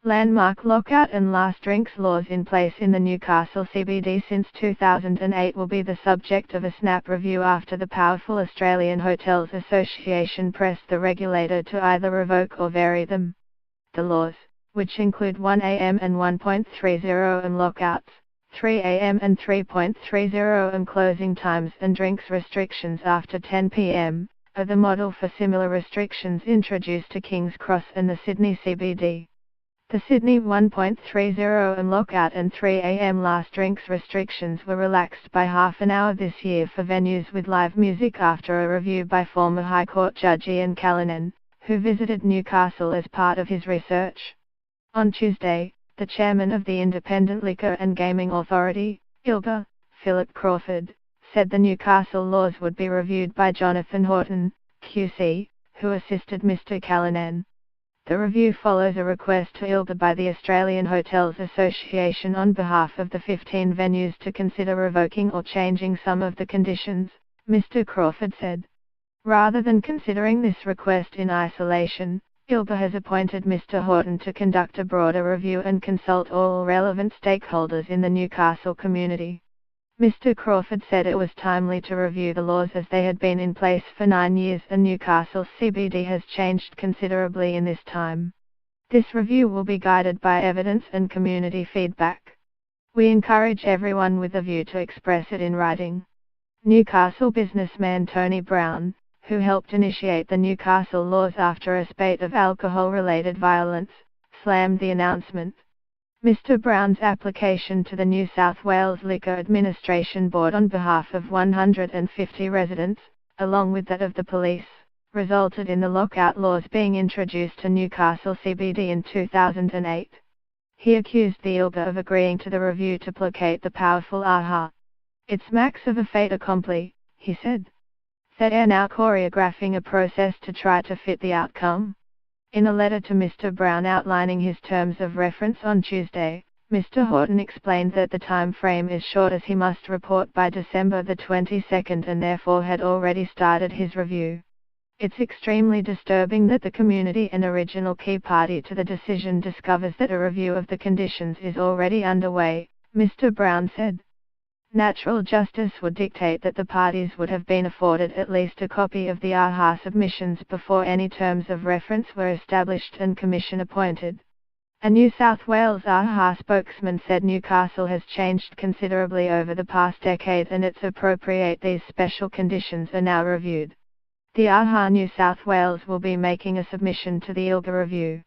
Landmark lockout and last drinks laws in place in the Newcastle CBD since 2008 will be the subject of a snap review after the powerful Australian Hotels Association pressed the regulator to either revoke or vary them. The laws, which include 1 am and 1.30 am lockouts, 3 am and 3.30 am closing times and drinks restrictions after 10 pm, are the model for similar restrictions introduced to King's Cross and the Sydney CBD. The Sydney 1.30 am lockout and 3 am last drinks restrictions were relaxed by half an hour this year for venues with live music after a review by former High Court Judge Ian Callanan, who visited Newcastle as part of his research. On Tuesday, the chairman of the Independent Liquor and Gaming Authority, ILGA, Philip Crawford, said the Newcastle laws would be reviewed by Jonathan Horton, QC, who assisted Mr. Callanan. The review follows a request to ILGA by the Australian Hotels Association on behalf of the 15 venues to consider revoking or changing some of the conditions, Mr. Crawford said. Rather than considering this request in isolation, ILGA has appointed Mr. Horton to conduct a broader review and consult all relevant stakeholders in the Newcastle community. Mr. Crawford said it was timely to review the laws as they had been in place for 9 years and Newcastle's CBD has changed considerably in this time. This review will be guided by evidence and community feedback. We encourage everyone with a view to express it in writing. Newcastle businessman Tony Brown, who helped initiate the Newcastle laws after a spate of alcohol-related violence, slammed the announcement. Mr. Brown's application to the New South Wales Liquor Administration Board on behalf of 150 residents, along with that of the police, resulted in the lockout laws being introduced to Newcastle CBD in 2008. He accused the ILGA of agreeing to the review to placate the powerful AHA. "It smacks of a fait accompli," he said. "They are now choreographing a process to try to fit the outcome." In a letter to Mr. Brown outlining his terms of reference on Tuesday, Mr. Horton explained that the time frame is short as he must report by December the 22nd and therefore had already started his review. "It's extremely disturbing that the community and original key party to the decision discovers that a review of the conditions is already underway," Mr. Brown said. Natural justice would dictate that the parties would have been afforded at least a copy of the AHA submissions before any terms of reference were established and commission appointed. A New South Wales AHA spokesman said Newcastle has changed considerably over the past decade and it's appropriate these special conditions are now reviewed. The AHA New South Wales will be making a submission to the ILGA review.